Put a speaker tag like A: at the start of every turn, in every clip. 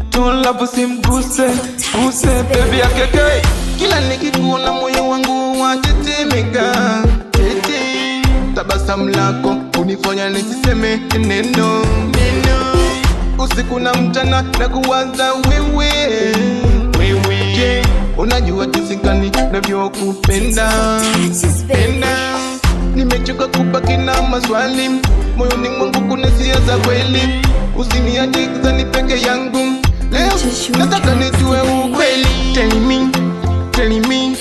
A: Tulabu simguse, guse baby akeke. Kila nikikuona moyo wangu watetemeka. Tabasamu lako unifanya nisiseme neno. Usiku na mchana na kuwaza wewe. Unajua jinsi gani navyokupenda. Nimechoka kubaki na maswali moyoni mwangu, kuna hisia za kweli. Usiniache kuzani peke yangu. Leo nataka nijue ukweli. Tell me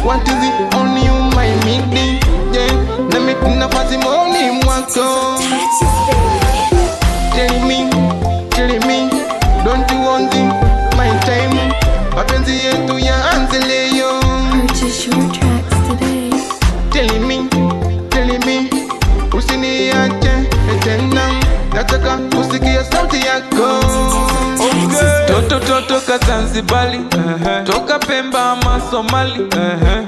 A: what is it on you my midi. Yeah, na mimi nafasi moyoni mwako. Tell me, don't you want my time? Mapenzi yetu yaanze leo.
B: Purchase your tracks today.
A: Tell me, usiniache tena. Nataka kusikia sauti yako. Toto Kazanzibari, toka Pemba ama Somali,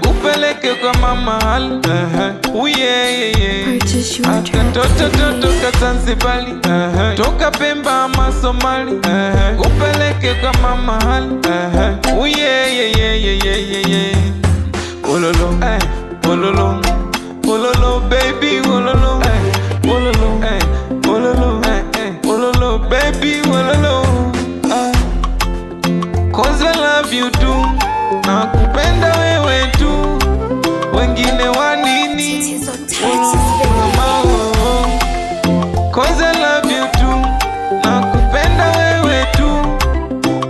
A: upeleke kwa mama hali.
B: Purchase your tracks.
A: Toto Kazanzibari, toka Pemba ama Somali, upeleke kwa mama hali. Ololo, ololo, ololo baby, ololo, ololo, ololo, ololo baby, ololo. Cause I love you too, nakupenda wewe tu, wengine wanini? Cause I love you too, nakupenda wewe tu,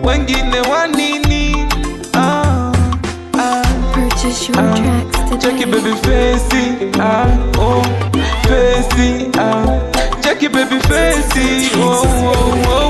A: wengine wanini?
B: Purchase your tracks today.
A: Check it baby facey, oh facey, check it baby facey, oh.